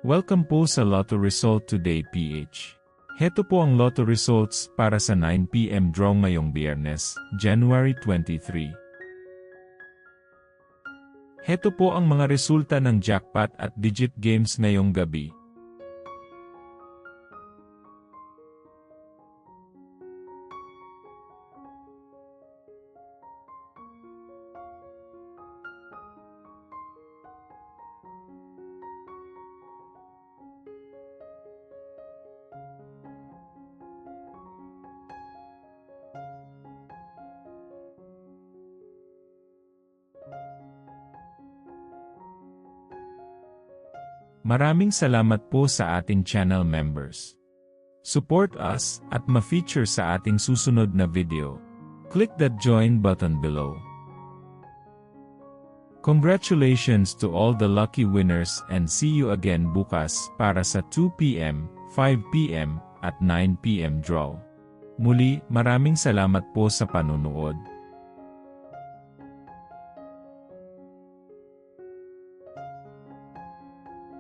Welcome po sa Lotto Result Today PH. Heto po ang Lotto Results para sa 9 PM draw ngayong Biyernes, January 23. Heto po ang mga resulta ng jackpot at digit games ngayong gabi. Maraming salamat po sa ating channel members. Support us at ma-feature sa ating susunod na video. Click that join button below. Congratulations to all the lucky winners and see you again bukas para sa 2 PM, 5 PM at 9 PM draw. Muli, maraming salamat po sa panunood.